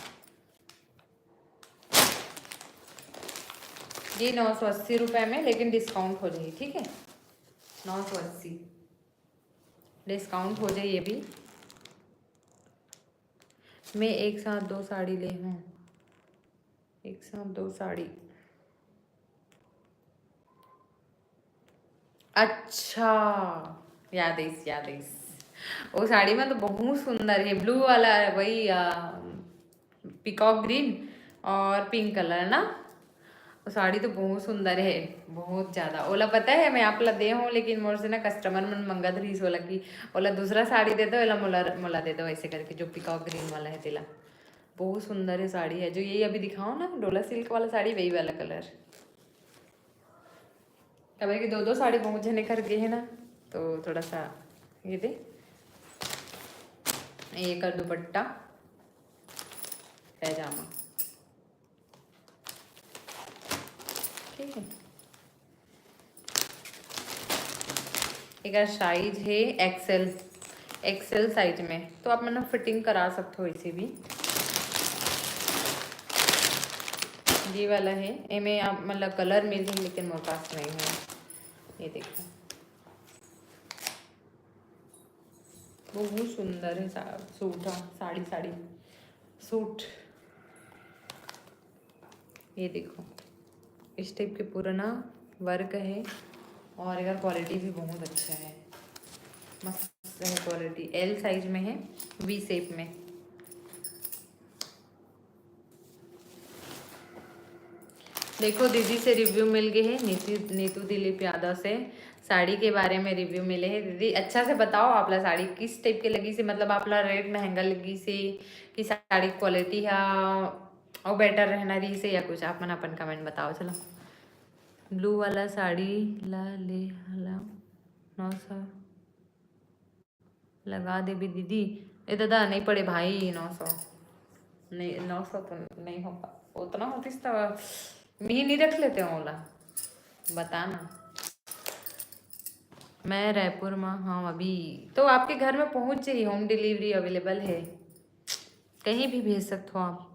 ये 980 रुपये में, लेकिन डिस्काउंट हो जाएगी, ठीक है। 980 डिस्काउंट हो जाए। ये भी मैं एक साथ 2 साड़ी ले हूँ, एक साथ 2 साड़ी। अच्छा याद है वो साड़ी में तो बहुत सुंदर है, ब्लू वाला वही पिकॉक ग्रीन और पिंक कलर ना। वो साड़ी तो बहुत सुंदर है, बहुत ज़्यादा। ओला पता है मैं आप ला दे हूँ, लेकिन मोर से ना कस्टमर मन मंगत रही सोला की ओला दूसरा साड़ी दे दो, ओला मोला मोला दे दो, ऐसे करके जो पिकॉक ग्रीन वाला है तेला। बहुत सुंदर है साड़ी है, जो यही अभी दिखाओ ना डोला सिल्क वाला साड़ी, वही वाला कलर। कभी कि 2-2 साड़ी बहुत जने कर गए है ना, तो थोड़ा सा ये दे, ये कर दुपट्टा पैजामा, ठीक है। एक साइज है एक्सेल साइज में, तो आप मतलब फिटिंग करा सकते हो इसे भी। ये वाला है, इनमें आप मतलब कलर मिल जाए, लेकिन मेरे पास नहीं है। ये देखो बहुत सुंदर है सूट, साड़ी सूट। ये देखो इस टाइप के पुराना वर्क है, और इधर क्वालिटी भी बहुत अच्छा है, मस्त है क्वालिटी। एल साइज में है, वी शेप में। देखो दीदी से रिव्यू मिल गए हैं, नीतू दिलीप यादव से साड़ी के बारे में रिव्यू मिले हैं। दीदी अच्छा से बताओ आपला साड़ी किस टाइप के लगी से, मतलब आपला रेट महंगा लगी से कि साड़ी क्वालिटी है और बेटर रहना रही से, या कुछ आप मन अपन कमेंट बताओ। चलो ब्लू वाला साड़ी ला ले हला 900 लगा दे भी दीदी। ए दादा नहीं पड़े भाई, 900 नहीं, 900 तो नहीं होगा, उतना होतीस तो मी नहीं रख लेते हो ओला, बताना। मैं रायपुर में हाँ अभी, तो आपके घर में पहुंच जाइए, होम डिलीवरी अवेलेबल है, कहीं भी भेज सकते हो आप।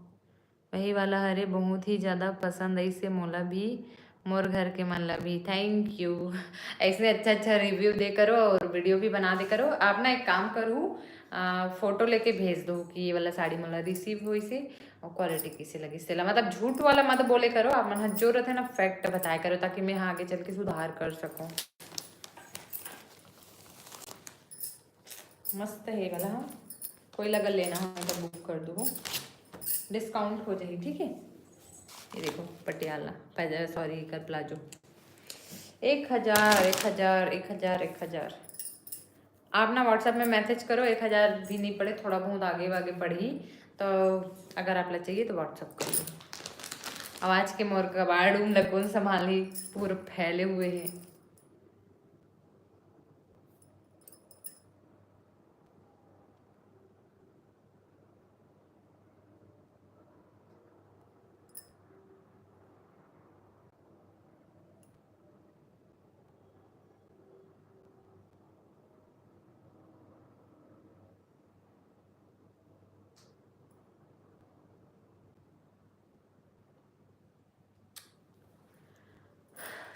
वही वाला हरे बहुत ही ज़्यादा पसंद आई से मोला भी, मोर घर के मन ला भी। Thank you. ऐसे अच्छा रिव्यू दे करो और वीडियो भी बना दे करो। आप ना एक काम करो, फोटो लेके भेज दो कि ये वाला साड़ी मोला रिसीव हुई से और क्वालिटी कैसे लगी से, मतलब झूठ वाला मत बोले करो आप मन, जो रहते ना फैक्ट बताया करो, ताकि मैं आगे चल के सुधार कर सकूँ। मस्त है वाला, हाँ कोई लगा लेना है तो बुक कर दो, डिस्काउंट हो जाएगी, ठीक है। ये देखो पटियाला पैजा, सॉरी कर प्लाजो, 1000 1000 1000 1000। आप ना व्हाट्सएप में मैसेज करो, 1000 भी नहीं पड़े, थोड़ा बहुत आगे आगे पढ़ी तो अगर आप लोग चाहिए तो व्हाट्सएप कर लो। आवाज के मोर कबाड़ कौन संभाली, पूरे फैले हुए हैं।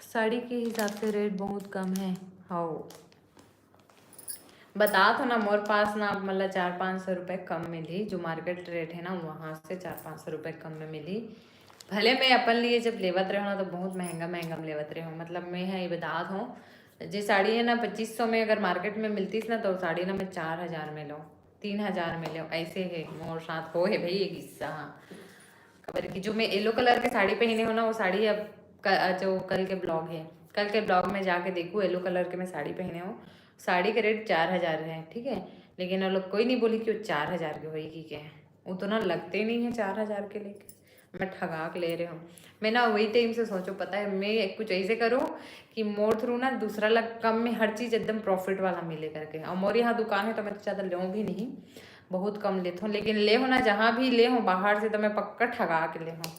साड़ी के हिसाब से रेट बहुत कम है। हाँ बता तो ना, मोर पास ना मतलब 400-500 रुपये कम मिली, जो मार्केट रेट है ना वहाँ से 400-500 रुपये कम में मिली। भले मैं अपन लिए जब लेवत रहे हो ना तो बहुत महंगा महंगा में लेवत रहे हो। मतलब मैं है ये बता हूँ, जो साड़ी है ना 2500 में अगर मार्केट में मिलती ना तो साड़ी ना मैं 4000 में लो, 3000 में लो, ऐसे है मोर साथ हो है भाई ये किस्सा। हाँ खबर की जो मैं येलो कलर की साड़ी पहने हो ना वो साड़ी अब जो कल के ब्लॉग है, कल के ब्लॉग में जाके देखूँ येलो कलर के मैं साड़ी पहने हूँ, साड़ी का रेट 4000 है ठीक है। लेकिन वो लोग कोई नहीं बोली कि वो 4000 की होगी क्या है, उतना लगते नहीं है 4000 के लेके, मैं ठगा के ले रही हूँ। मैं ना वही टाइम से सोचो पता है मैं कुछ ऐसे करूँ कि मोर थ्रू ना दूसरा लग कम में हर चीज़ एकदम प्रॉफिट वाला मिले करके। और मोर यहाँ दुकान है तो मैं तो ज़्यादा ले भी नहीं, बहुत कम लेता हूँ। लेकिन ले हो ना जहाँ भी ले हो बाहर से तो मैं पक्का ठगा के ले हूँ।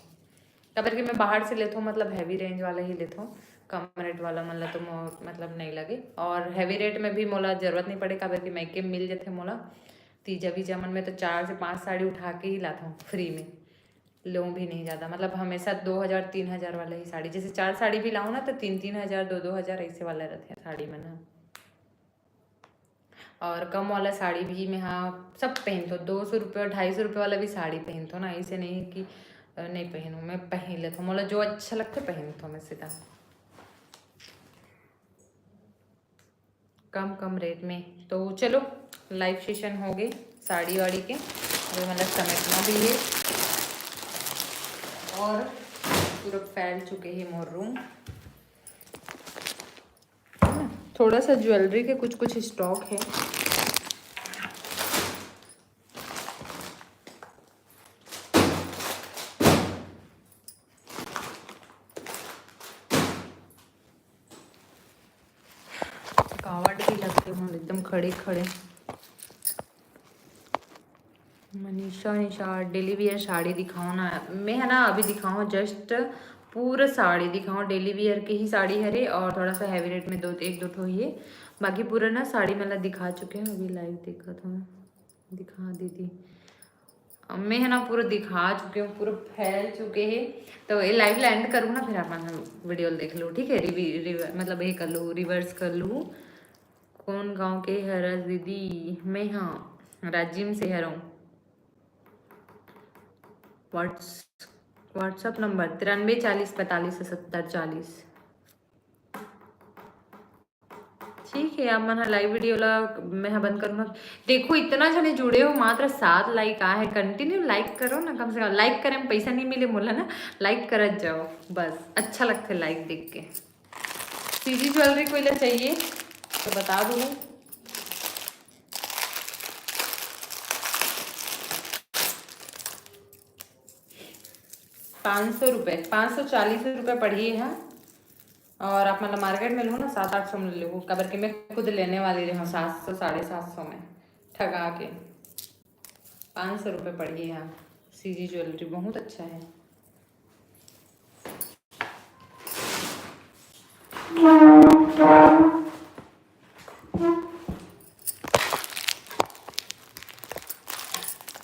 कबर कि मैं बाहर से लेता हूँ मतलब हैवी रेंज वाला ही लेता हूँ, कम रेट वाला मतलब तो मतलब नहीं लगे। और हैवी रेट में भी मोला जरूरत नहीं पड़े, कबर कि मैके मिल जाते मोला तीजा भी जमन में तो 4 से 5 साड़ी उठा के ही लाता हूँ फ्री में, लूँ भी नहीं ज़्यादा। मतलब हमेशा 2000-3000 वाला ही साड़ी, जैसे 4 साड़ी भी लाऊँ ना तो 3-3000 2-2000 ऐसे वाला रहते हैं साड़ी में ना। और कम वाला साड़ी भी मैं हाँ सब पहनता हूँ, 200 रुपये 250 रुपये वाला भी साड़ी पहनता हूँ ना, ऐसे नहीं कि नहीं पहनूँ, मैं पहन लेता हूँ, मतलब जो अच्छा लगता है पहनता हूँ मैं सीधा कम कम रेट में। तो चलो लाइव सेशन हो गए साड़ी वाड़ी के, अभी मतलब समेटना भी है और पूरा फैल चुके हैं मोर रूम। थोड़ा सा ज्वेलरी के कुछ कुछ स्टॉक है। थकावट भी लगती हूँ एकदम खड़े खड़े। मनीषा निशा डेली वियर साड़ी दिखाओ ना, मैं है ना अभी दिखाऊँ जस्ट पूरा साड़ी दिखाऊँ, डेली वियर की ही साड़ी है रे, और थोड़ा सा हैवी रेट में एक दो ठो ही है, बाकी पूरा ना साड़ी मतलब दिखा चुके हैं। अभी लाइव देखा था, दिखा दी थी मैं है ना, पूरा दिखा चुके हूँ, पूरा फैल चुके हैं। तो ये लाइव लैंड करूँ ना फिर आप वीडियो देख लो ठीक है, मतलब ये कर लूँ रिवर्स कर लूँ। कौन गांव के हरस दीदी, मैं हाँ राजिम से हर हूँ। WhatsApp number 93 40 45 70 40। ठीक है आप मन लाइव वीडियो ला मैं बंद करूँ ना। देखो इतना जने जुड़े हो, मात्र 7 लाइक आ है, कंटिन्यू लाइक करो ना, कम से कम लाइक करें में पैसा नहीं मिले मोला ना, लाइक करत जाओ बस, अच्छा लगता है लाइक देख के। सीजी ज्वेलरी कोई ला चाहिए तो बता दो। 500 रुपये 540 रुपये पड़ी है। और आप मतलब मार्केट में लो ना 700-800 में लो, कबर के मैं खुद लेने वाली रही हूँ 700 750 में ठगा के। 500 रुपये पड़ी है। सीजी ज्वेलरी बहुत अच्छा है।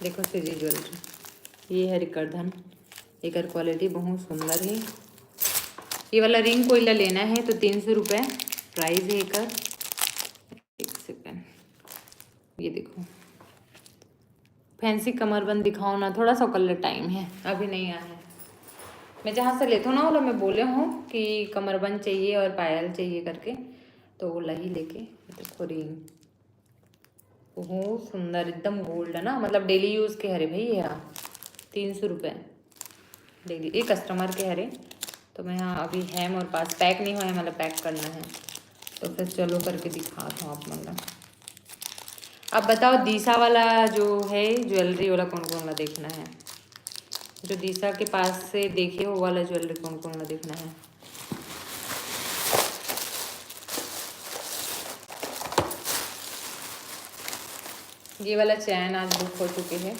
देखो सीजी ज्वेलरी ये है रिकर्धन, एक क्वालिटी बहुत सुंदर है। ये वाला रिंग कोई ला लेना है तो 300 रुपये प्राइस है एक। सेकेंड ये देखो फैंसी कमरबंद दिखाओ ना, थोड़ा सा कलर टाइम है अभी नहीं आया है। मैं जहाँ से लेता हूँ ना वो मैं बोले हूँ कि कमरबंद चाहिए और पायल चाहिए करके, तो वो लही लेके देखो रिंग बहुत सुंदर एकदम गोल्ड है ना, मतलब डेली यूज़ के हरे भाई ये 300 रुपये डेली, ये कस्टमर के हरे तो मैं यहाँ अभी है मोर पास, पैक नहीं हुआ है, मतलब पैक करना है, तो फिर चलो करके दिखा दूँ आप मतलब। अब बताओ दिशा वाला जो है ज्वेलरी वाला कौन कौन ला देखना है, जो दिशा के पास से देखे वो वाला ज्वेलरी कौन कौन ला देखना है। ये वाला चैन आज बुक हो चुके हैं।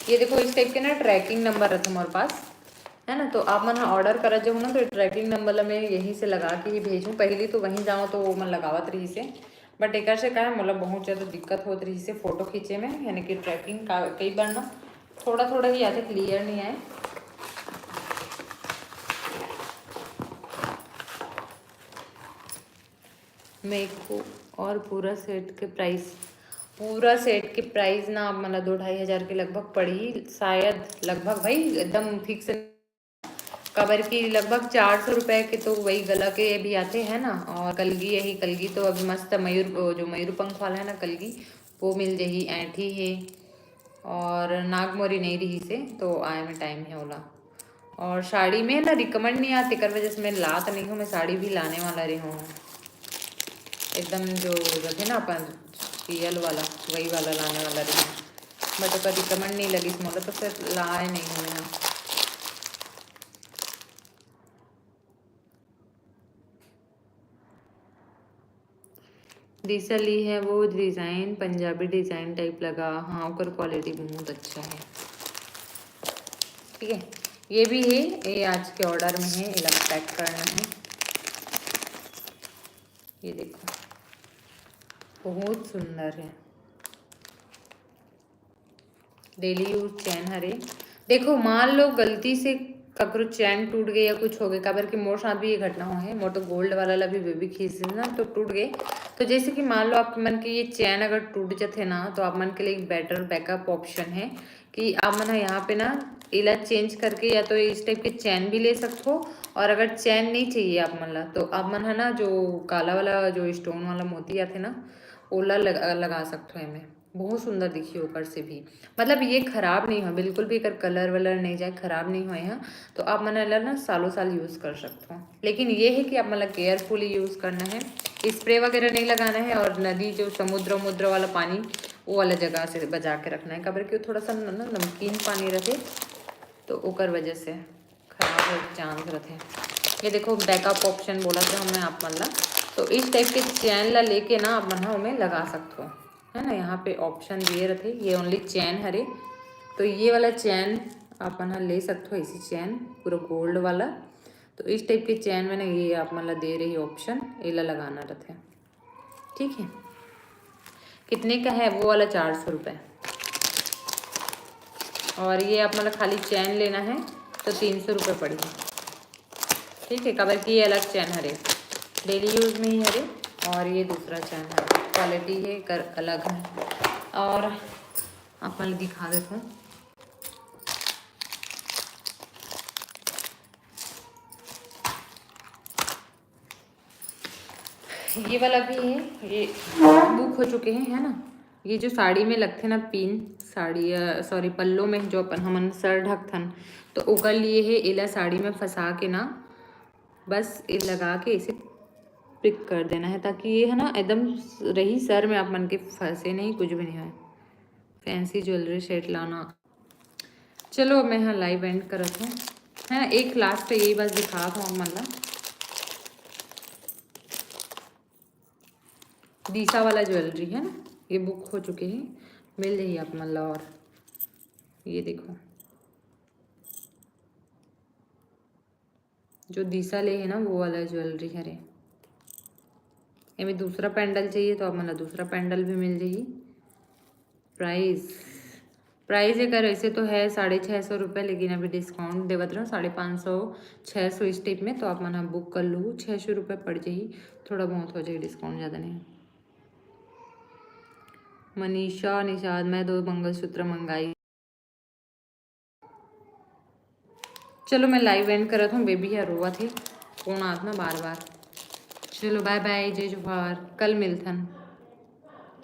ये देखो इस टाइप के ना ट्रैकिंग नंबर रहता हमारे पास, है ना। तो आप मन ऑर्डर करा जो ना, तो ट्रैकिंग नंबर मैं यहीं से लगा के ही भेजूँ। पहले तो वहीं जाऊँ तो मन लगावत रही से, बट एक से क्या मतलब बहुत ज़्यादा दिक्कत होत रही से फ़ोटो खींचे में, यानी कि ट्रैकिंग का कई बार ना थोड़ा थोड़ा ही आते, क्लियर नहीं आए। मेरे को और पूरा सेट के प्राइस ना आप मतलब 2-2.5 हज़ार के लगभग पड़ी शायद, लगभग भाई एकदम फिक्स कवर की लगभग 400 रुपये के, तो वही गला के भी आते हैं ना। और कलगी, यही कलगी तो अभी मस्त मयूर जो मयूर पंख वाला है ना कलगी, वो मिल जाही। ऐंठी है और नागमोरी नहीं रही से, तो आए में टाइम है ओला। और साड़ी में ना रिकमेंड नहीं आती कर वजह से मैं ला तो नहीं हूँ, मैं साड़ी भी लाने वाला रही हूँ एकदम जो रखे ना अपन रियल वाला, वही वाला लाने वाला रही हूँ, बट ओका रिकमेंड नहीं लगी मोला, तो फिर लाए नहीं हूँ यहाँ। दिशा ली है वो डिज़ाइन पंजाबी डिज़ाइन टाइप लगा, हाँ ओकर क्वालिटी बहुत अच्छा है। ठीक है, ये भी है, ये आज के ऑर्डर में है, ये पैक करना है। ये देखो बहुत सुंदर है, डेली यूज चैन हरे। देखो मान लो गलती से ककरो चैन टूट गई या कुछ हो गया, काबर कि मोर साथ भी ये घटना हुआ है। मोर तो गोल्ड वाला ला भी बेबी खींच ना तो टूट गए। तो जैसे कि मान लो आपके मन की ये चैन अगर टूट जाते ना, तो आप मन के लिए एक बेटर बैकअप ऑप्शन है कि आप मन यहाँ पे ना इला चेंज करके या तो इस टाइप के चैन भी ले सकते हो। और अगर चैन नहीं चाहिए आप मन ला, तो आप मन है ना जो काला वाला जो स्टोन वाला मोती आते ना, ओला लगा सकते हो। हमें बहुत सुंदर दिखी ऊपर से भी, मतलब ये खराब नहीं हो बिल्कुल भी, अगर कलर वलर नहीं जाए, खराब नहीं हुए हैं, तो आप मतलब ना सालों साल यूज़ कर सकते हो। लेकिन ये है कि आप मतलब केयरफुली यूज़ करना है, स्प्रे वगैरह नहीं लगाना है। और नदी जो समुद्र वाला पानी वो वाला जगह से बचा के रखना है, कबर क्यों थोड़ा सा ना नमकीन पानी रखे, तो ओकर वजह से खराब हो चांस रहते। ये देखो बैकअप ऑप्शन बोला था हमें आप मन ला, तो इस टाइप के चैन ला लेके ना आप मन में लगा सकते हो, है ना। यहाँ पे ऑप्शन दिए रहते, ये ओनली चैन हरे, तो ये वाला चैन आप मन ले सकते हो, इसी चैन पूरा गोल्ड वाला। तो इस टाइप के चैन में ना ये आप मतलब दे रही ऑप्शन, एला लगाना रहता है। ठीक है, कितने का है वो वाला? 400 रुपये। और ये आप मतलब खाली चैन लेना है तो 300 रुपये पड़ेगी। ठीक है, कवर की ये अलग चैन हरे, डेली यूज़ में ही हरे, और ये दूसरा चैन है, क्वालिटी है कर अलग है। और आप मतलब दिखा देता हूँ, ये वाला भी है, ये बुक हो चुके हैं, है ना। ये जो साड़ी में लगते ना पिन, साड़ी सॉरी पल्लो में जो अपन हमन सर ढकथन, तो ओकर लिए है इला साड़ी में फंसा के ना बस ये लगा के इसे पिक कर देना है, ताकि ये है ना एकदम रही सर में, आप मन के फंसे नहीं, कुछ भी नहीं है। फैंसी ज्वेलरी सेट लाना। चलो मैं यहाँ लाइव एंड करत हूँ, है ना। एक लास्ट पे यही बस दिखा था मतलब दिशा वाला ज्वेलरी है ना, ये बुक हो चुके हैं, मिल जाइए आप मतलब। और ये देखो जो दिशा ले है ना वो वाला ज्वेलरी हरे, इनमें दूसरा पैंडल चाहिए तो आप मतलब दूसरा पैंडल भी मिल जाइए। प्राइस अगर ऐसे तो है 650 रुपये, लेकिन अभी डिस्काउंट देवत रहा 550 600 इस टाइप में, तो आप मन बुक कर लो 600 रुपये पड़ जाइए, थोड़ा बहुत हो जाए डिस्काउंट, ज़्यादा नहीं। मनीषा निषाद, मैं 2 मंगलसूत्र मंगाई। चलो मैं लाइव एंड कर रहा हूँ, बेबी है रोआ थे, फोन आता ना बार बार। चलो बाय बाय, जय जोहार, कल मिलथन।